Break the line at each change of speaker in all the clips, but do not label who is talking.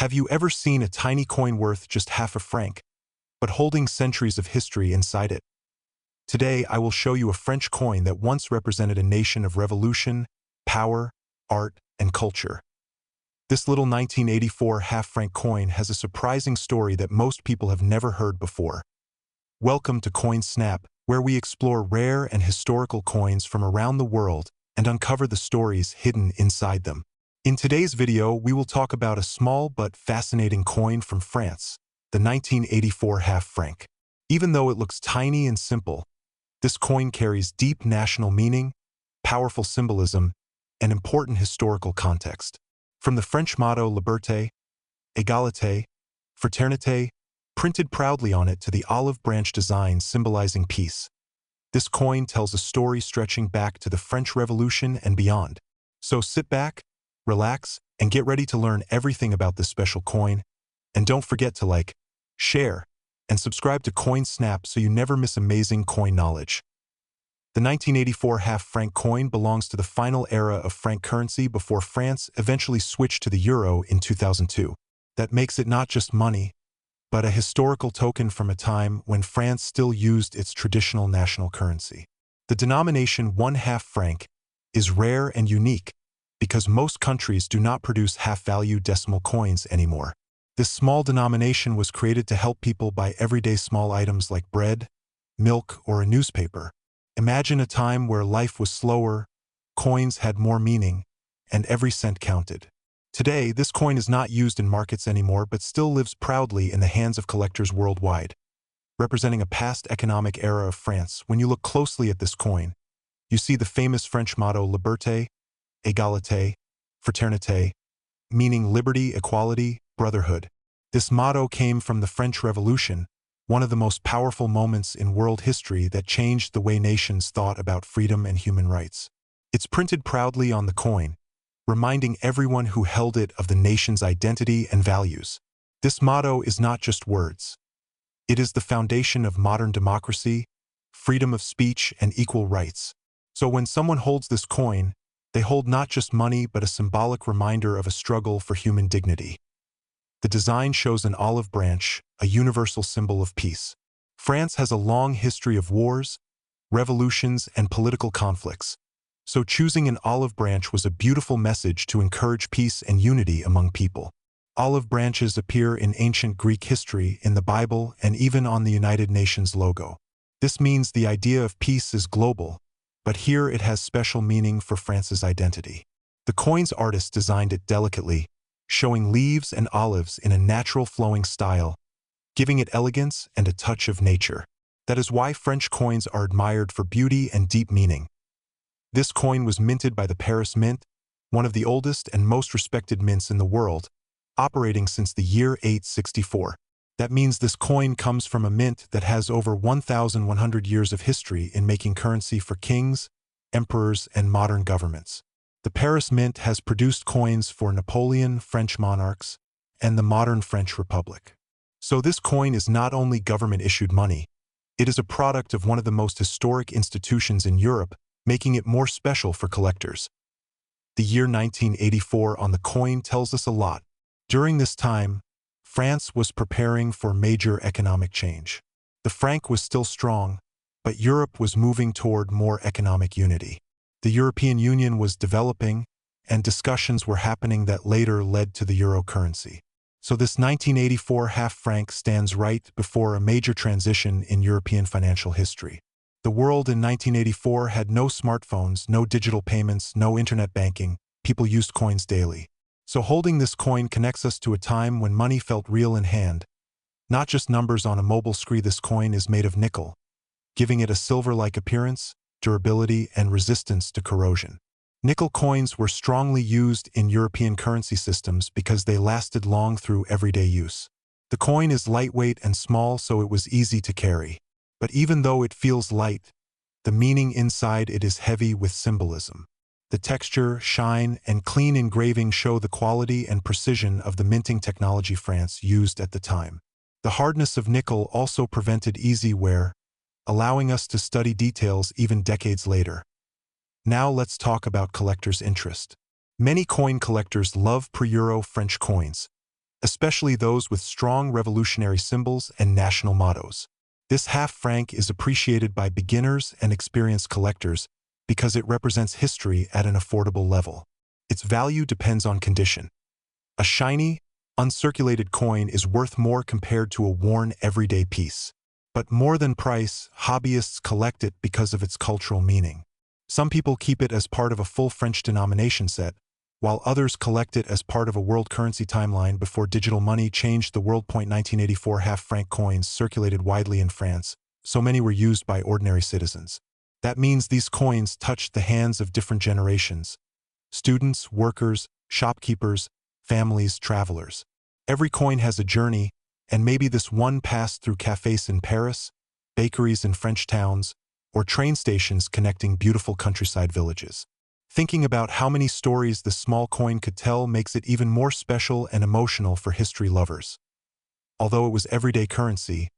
Have you ever seen a tiny coin worth just half a franc, but holding centuries of history inside it? Today, I will show you a French coin that once represented a nation of revolution, power, art, and culture. This little 1984 half-franc coin has a surprising story that most people have never heard before. Welcome to coinSnap, where we explore rare and historical coins from around the world and uncover the stories hidden inside them. In today's video, we will talk about a small but fascinating coin from France, the 1984 half-franc. Even though it looks tiny and simple, this coin carries deep national meaning, powerful symbolism, and important historical context. From the French motto Liberté, Égalité, Fraternité, printed proudly on it to the olive branch design symbolizing peace. This coin tells a story stretching back to the French Revolution and beyond. So sit back, relax, and get ready to learn everything about this special coin. And don't forget to like, share, and subscribe to coinSnap so you never miss amazing coin knowledge. The 1984 half-franc coin belongs to the final era of franc currency before France eventually switched to the euro in 2002. That makes it not just money, but a historical token from a time when France still used its traditional national currency. The denomination 1/2 franc is rare and unique because most countries do not produce half-value decimal coins anymore. This small denomination was created to help people buy everyday small items like bread, milk, or a newspaper. Imagine a time where life was slower, coins had more meaning, and every cent counted. Today, this coin is not used in markets anymore but still lives proudly in the hands of collectors worldwide, representing a past economic era of France. When you look closely at this coin, you see the famous French motto Liberté, Égalité, Fraternité, meaning liberty, equality, brotherhood. This motto came from the French Revolution, one of the most powerful moments in world history that changed the way nations thought about freedom and human rights. It's printed proudly on the coin, reminding everyone who held it of the nation's identity and values. This motto is not just words. It is the foundation of modern democracy, freedom of speech, and equal rights. So when someone holds this coin, they hold not just money but a symbolic reminder of a struggle for human dignity. The design shows an olive branch, a universal symbol of peace. France has a long history of wars, revolutions, and political conflicts, so choosing an olive branch was a beautiful message to encourage peace and unity among people. Olive branches appear in ancient Greek history, in the Bible, and even on the United Nations logo. This means the idea of peace is global, but here it has special meaning for France's identity. The coin's artist designed it delicately, showing leaves and olives in a natural flowing style, giving it elegance and a touch of nature. That is why French coins are admired for beauty and deep meaning. This coin was minted by the Paris Mint, one of the oldest and most respected mints in the world, operating since the year 864. That means this coin comes from a mint that has over 1,100 years of history in making currency for kings, emperors, and modern governments. The Paris Mint has produced coins for Napoleon, French monarchs, and the modern French Republic. So this coin is not only government-issued money, it is a product of one of the most historic institutions in Europe, making it more special for collectors. The year 1984 on the coin tells us a lot. During this time, France was preparing for major economic change. The franc was still strong, but Europe was moving toward more economic unity. The European Union was developing, and discussions were happening that later led to the euro currency. So this 1984 half-franc stands right before a major transition in European financial history. The world in 1984 had no smartphones, no digital payments, no internet banking. People used coins daily. So holding this coin connects us to a time when money felt real in hand. Not just numbers on a mobile screen. This coin is made of nickel, giving it a silver-like appearance, durability, and resistance to corrosion. Nickel coins were strongly used in European currency systems because they lasted long through everyday use. The coin is lightweight and small, so it was easy to carry. But even though it feels light, the meaning inside it is heavy with symbolism. The texture, shine, and clean engraving show the quality and precision of the minting technology France used at the time. The hardness of nickel also prevented easy wear, allowing us to study details even decades later. Now let's talk about collectors' interest. Many coin collectors love pre-Euro French coins, especially those with strong revolutionary symbols and national mottos. This half-franc is appreciated by beginners and experienced collectors because it represents history at an affordable level. Its value depends on condition. A shiny, uncirculated coin is worth more compared to a worn everyday piece. But more than price, hobbyists collect it because of its cultural meaning. Some people keep it as part of a full French denomination set, while others collect it as part of a world currency timeline before digital money changed the world. 1984 half-franc coins circulated widely in France, so many were used by ordinary citizens. That means these coins touched the hands of different generations: students, workers, shopkeepers, families, travelers. Every coin has a journey, and maybe this one passed through cafes in Paris, bakeries in French towns, or train stations connecting beautiful countryside villages. Thinking about how many stories this small coin could tell makes it even more special and emotional for history lovers. Although it was everyday currency,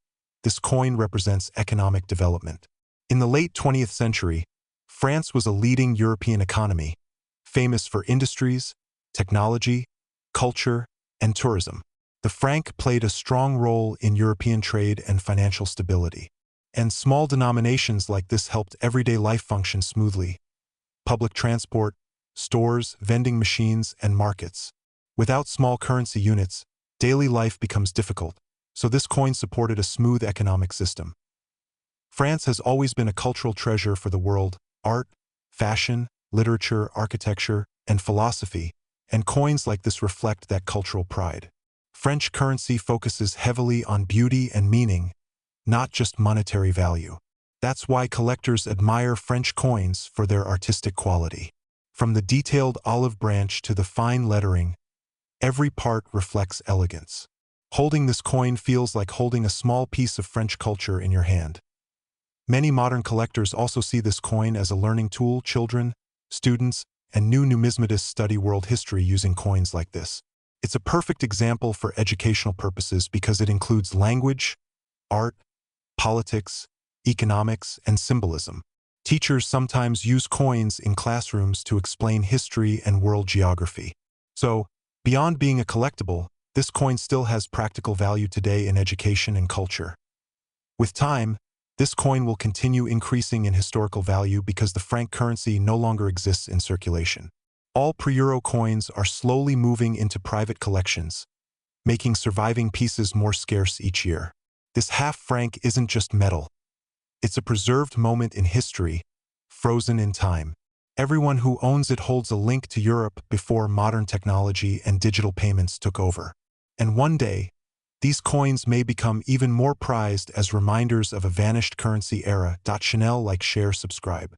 this coin represents economic development. In the late 20th century, France was a leading European economy, famous for industries, technology, culture, and tourism. The franc played a strong role in European trade and financial stability. And small denominations like this helped everyday life function smoothly: public transport, stores, vending machines, and markets. Without small currency units, daily life becomes difficult, so this coin supported a smooth economic system. France has always been a cultural treasure for the world: art, fashion, literature, architecture, and philosophy, and coins like this reflect that cultural pride. French currency focuses heavily on beauty and meaning, not just monetary value. That's why collectors admire French coins for their artistic quality. From the detailed olive branch to the fine lettering, every part reflects elegance. Holding this coin feels like holding a small piece of French culture in your hand. Many modern collectors also see this coin as a learning tool. Children, students, and new numismatists study world history using coins like this. It's a perfect example for educational purposes because it includes language, art, politics, economics, and symbolism. Teachers sometimes use coins in classrooms to explain history and world geography. So, beyond being a collectible, this coin still has practical value today in education and culture. With time, this coin will continue increasing in historical value because the franc currency no longer exists in circulation. All pre-euro coins are slowly moving into private collections, making surviving pieces more scarce each year. This half-franc isn't just metal. It's a preserved moment in history, frozen in time. Everyone who owns it holds a link to Europe before modern technology and digital payments took over. And one day, these coins may become even more prized as reminders of a vanished currency era. Chanel, like, share, subscribe.